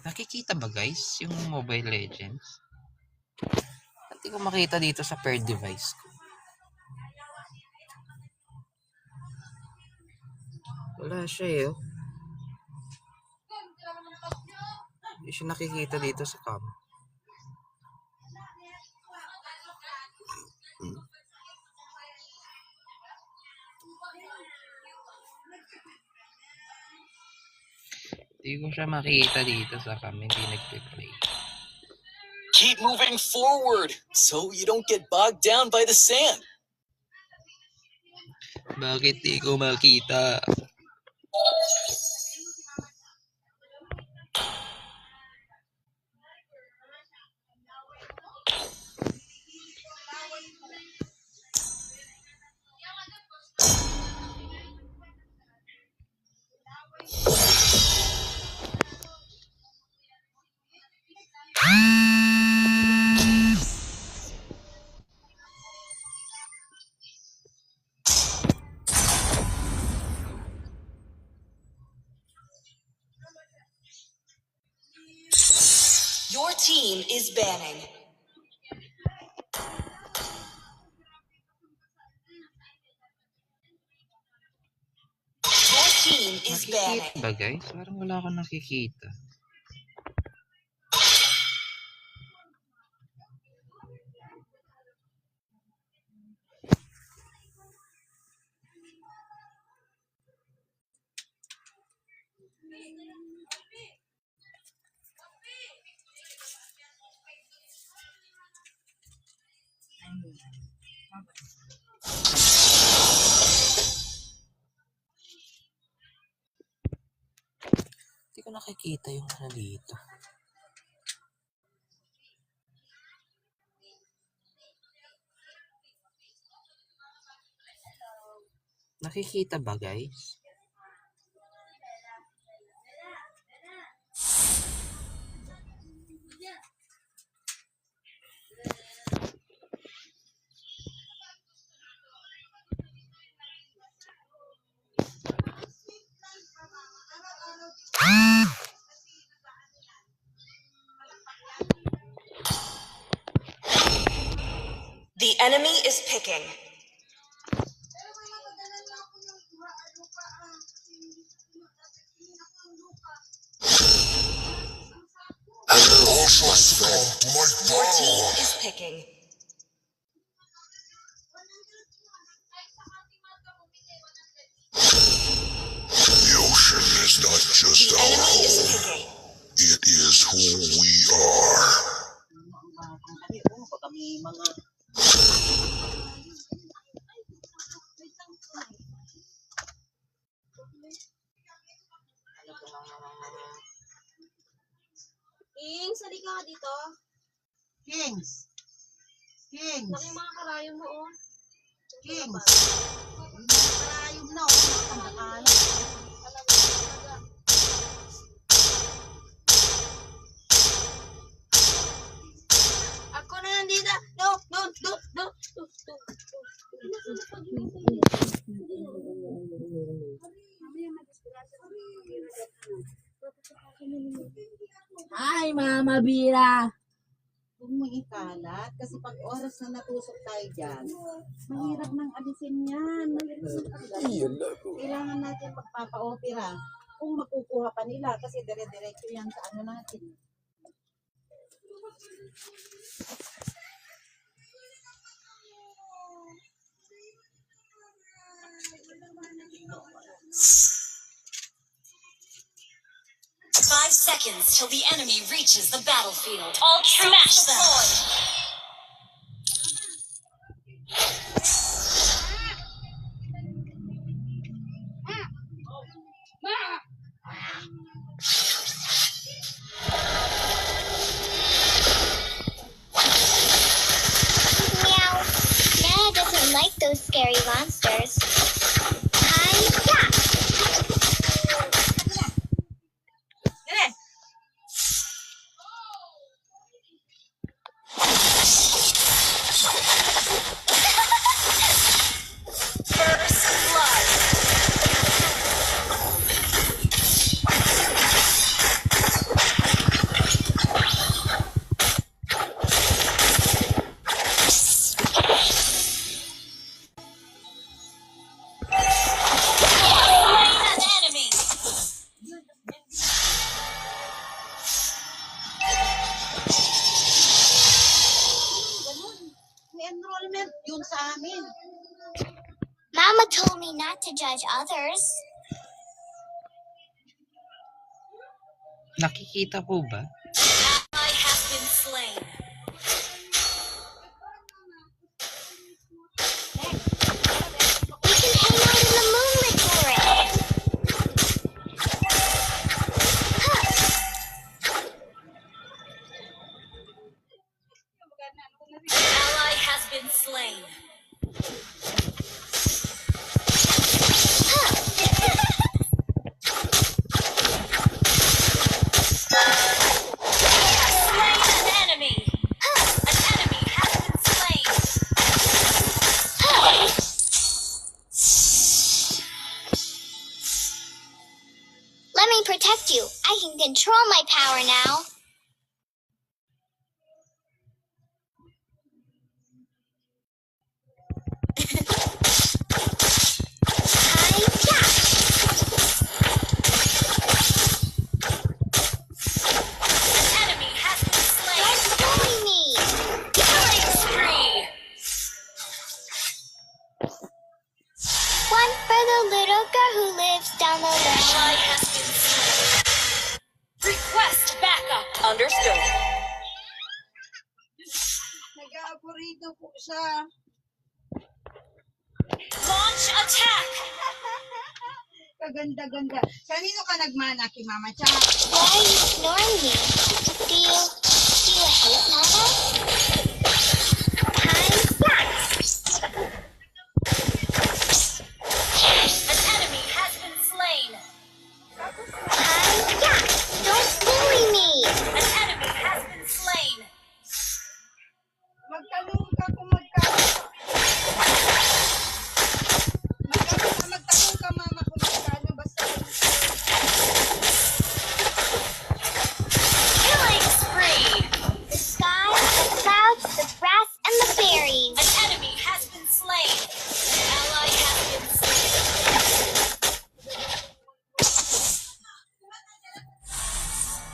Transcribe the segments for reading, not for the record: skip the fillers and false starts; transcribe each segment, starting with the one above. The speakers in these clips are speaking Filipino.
Nakikita ba guys yung Mobile Legends? Hindi ko makita dito sa per device ko. Wala siya eh. Oh. Hindi siya nakikita dito sa cam. Hindi ko siya makita dito sa cam. Hindi nagpe-play. Keep moving forward so you don't get bogged down by the sand. Bakit di ko makita? Your team is banning. Your team is banning. Nakikita ba guys? Parang wala akong nakikita. Hindi ko nakikita yung ano dito. Nakikita ba guys? The enemy is picking. Your team is picking. The ocean is not just The our enemy is home. picking. It is who we are. Kings, halika ka dito. Kings. Kings. Laki yung mga karayom mo, oh. Kings. Karayom na, oh. Pagkakain. Ako na nandito. No. Hi, Mama Bira. Huwag mo ikalat kasi pag oras na natusok tayo dyan, mahirap nang alisin yan. Kailangan natin magpapa-opera kung makukuha pa nila kasi dire-diretso yan sa ano natin. Five seconds till the enemy reaches the battlefield. All troops deployed. enrollment yun sa amin. Mama told me not to judge others. Nakikita po ba? Ally has been slain. We can hang out in the moonlit forest. Ally has been slain. Slain an enemy. An enemy has been slain. Let me protect you. I can control my power now. Hi-ya! An enemy has been slain. Don't bully me. Killing spree. One for the little girl who lives down the lane. Ally has been slain. Request backup. Understood. Nag-aaporito po siya. Launch attack. Kaganda-ganda. Kanino ka nagmana kay Mama Cha? Why are you ignoring me? Do you hate Mama? An enemy has been slain. Hi-ya! Don't bully me. An enemy has been slain. Magtanong ka kung magkano. Magtanong ka, Mama, kung magkano. Basta Killing spree. The sky, the clouds, the grass, and the berries. An enemy has been slain. An ally has been slain.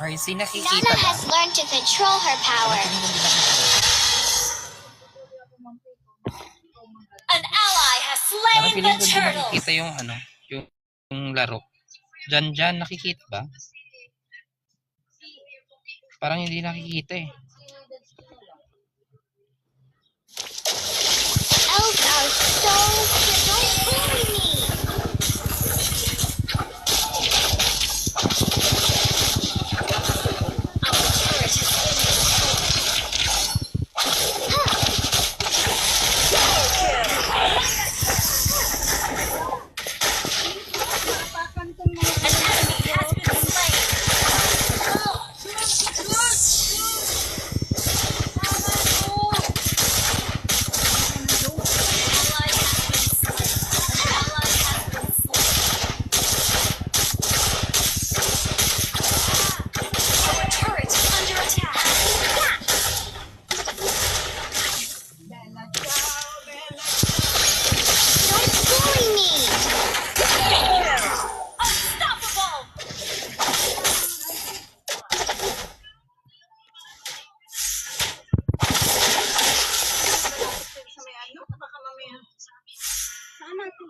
RC, nakikita Nana ba? has learned to control her power. An ally has Parang slain feeling the ko di turtle. nakikita yung ano, yung laro. Dyan, nakikita ba? Parang hindi nakikita eh. Elves are so cute. Don't bully me. Our turret has been pakan kong mga An enemy has been slain. Ally has been slain. Ally has been slain. Our turret is under attack. Bella Ciao, Bella. Don't bully me. Unstoppable. Sa may ano, baka mamaya. Sana ito.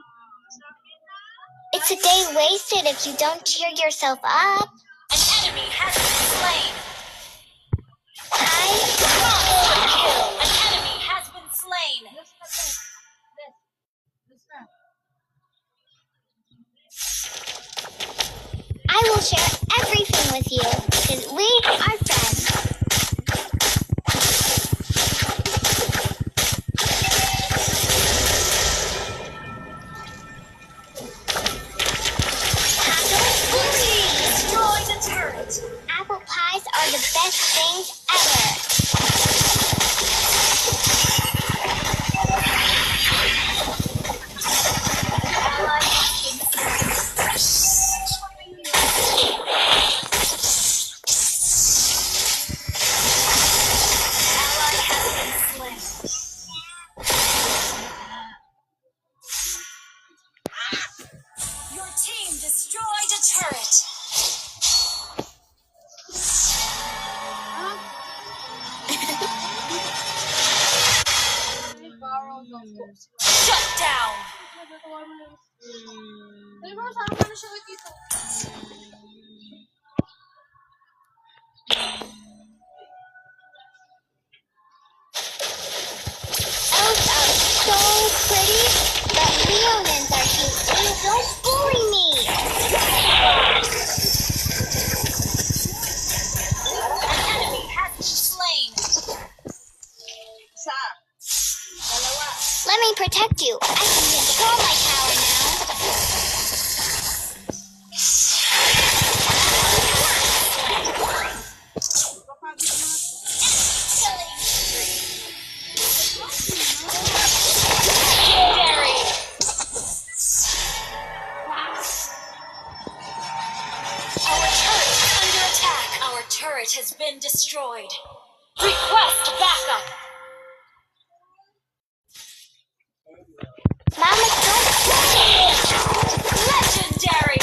It's a day wasted if you don't cheer yourself up. An enemy has been slain. Monster kill. An enemy has been slain. I will share everything with you because we are friends. Don't bully. Destroy Shut down. Ay, mga saan ka na siya kay Tito? Elves are so pretty, but Leonins are cute too. Don't bully me. An enemy has been slain. Isa. Dalawa. Let me protect you. I can control my power now. Kapagod na. Legendary. Our turret is under attack. Our turret has been destroyed. Request backup. Mama, don't legendary.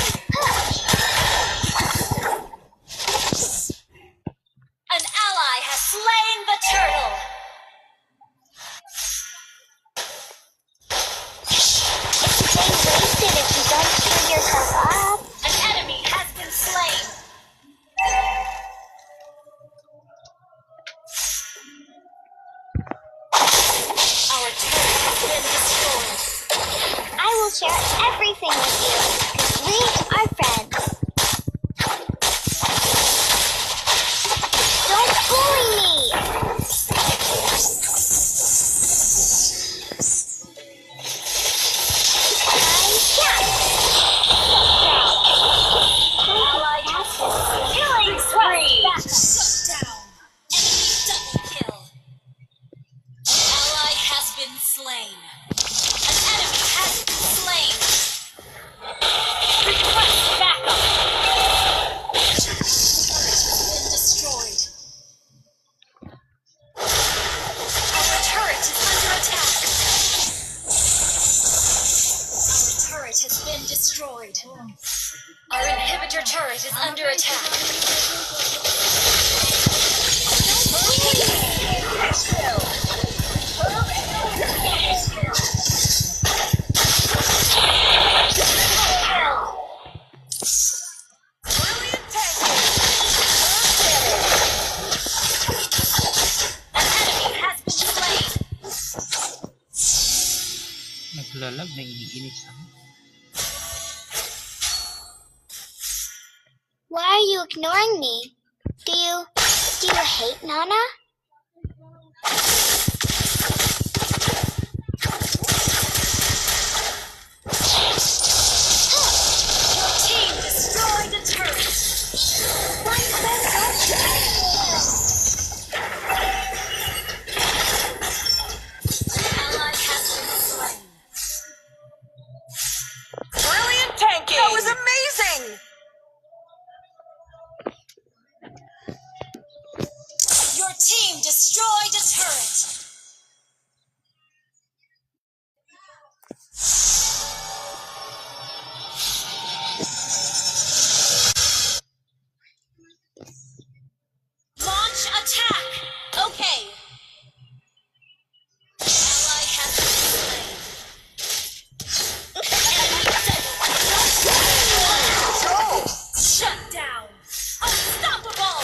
An ally has slain the turtle. Stay wasted if you don't cheer yourself up. An enemy has been slain. Our turret has been destroyed. I will share everything with you, because we are friends. Don't bully me! Killing spree! Shut down! Enemy double kill! Ally has been slain. An enemy has been slain. Request backup. Been destroyed. Our turret is under attack. Our turret has been destroyed. Our inhibitor turret is under attack. An enemy has been slain. Naglalag, naiinis ako. Why are you ignoring me? Do you hate Nana? Your team destroyed a turret. An ally has been slain. Brilliant tanking! That was amazing! Your team destroyed a turret. Launch attack. Okay. Ally has been slain. Shut down. Unstoppable.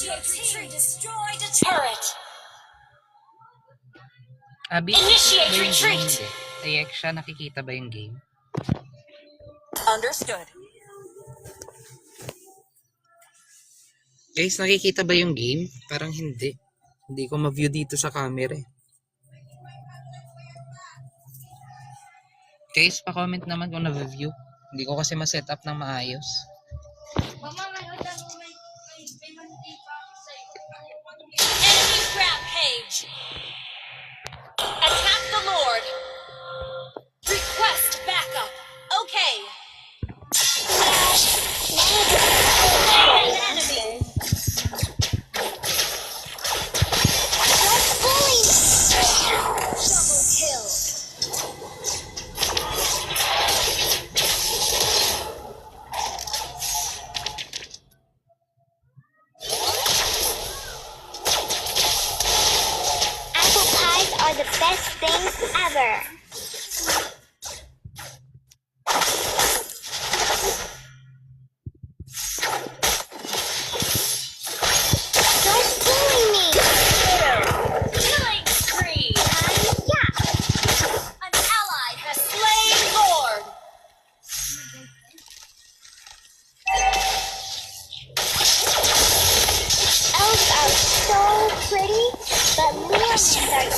Initiate retreat. Destroyed a turret. Abi, Initiate ba yung retreat. game? Ay, siya, nakikita ba yung game? Understood. Guys, nakikita ba yung game? Parang hindi. Hindi ko ma-view dito sa camera eh. Guys, pa-comment naman kung na-view. Hindi ko kasi ma-set up ng maayos. Mama, may utang mo, may mantika sa'yo. Enemy rampage. Attack the Lord. Request backup. Okay. Enemy. Don't bully me. Double kill. Apple pies are the best things ever. Don't bully me. Killing spree. Yeah. An ally has slain Lord. Elves are so pretty, but leopards are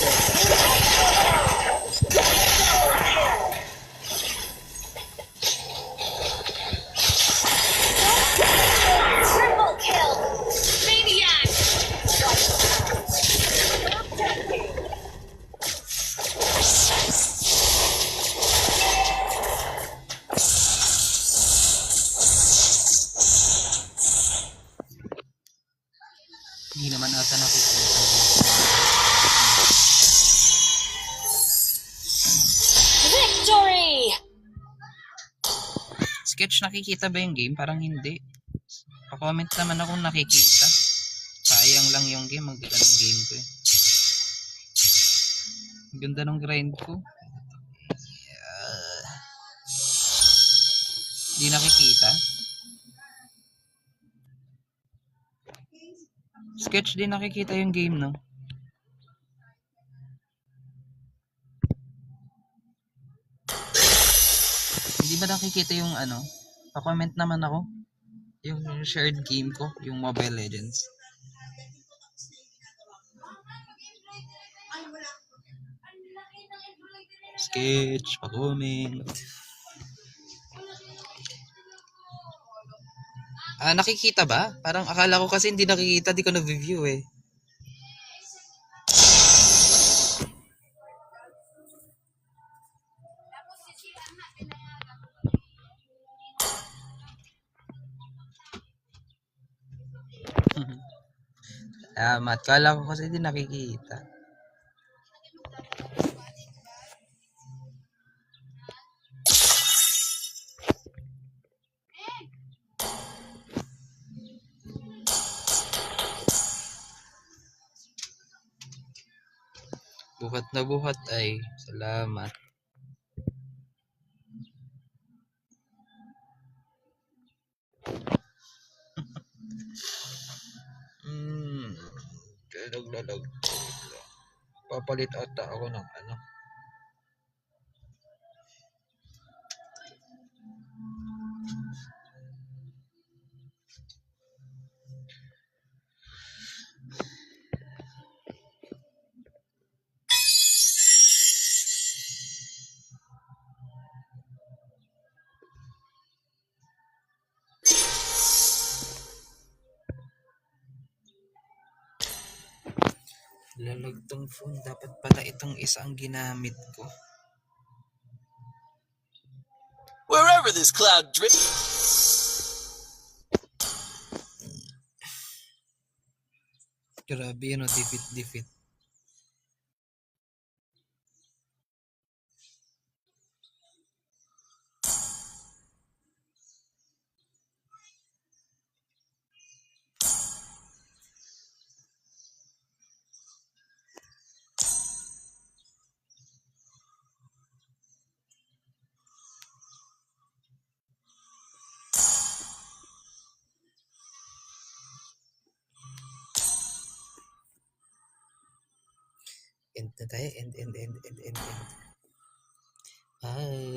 triple kill. Maniac. Hindi naman ata nakikita. Victory. Sketch, nakikita ba yung game? Parang hindi. Pa-comment naman ako kung nakikita. Sayang lang yung game. Ang ganda ng game ko eh. Ang ganda ng grind ko. Hindi nakikita. Sketch, di nakikita yung game, no? Hindi ba nakikita yung ano? Pa-comment naman ako. Yung shared game ko, yung Mobile Legends. Sketch, pa-comment. Nakikita ba? Parang akala ko kasi hindi nakikita, di ko na-view eh. Salamat. Kala ko kasi hindi nakikita. Buhat na buhat ay. Salamat. Lalag. Papalit ata ako ng ano. Lalag tong phone. Dapat pala itong isang ginamit ko. Wherever this cloud drifts. Grabe yun o, dipit. End na tayo. End. Bye.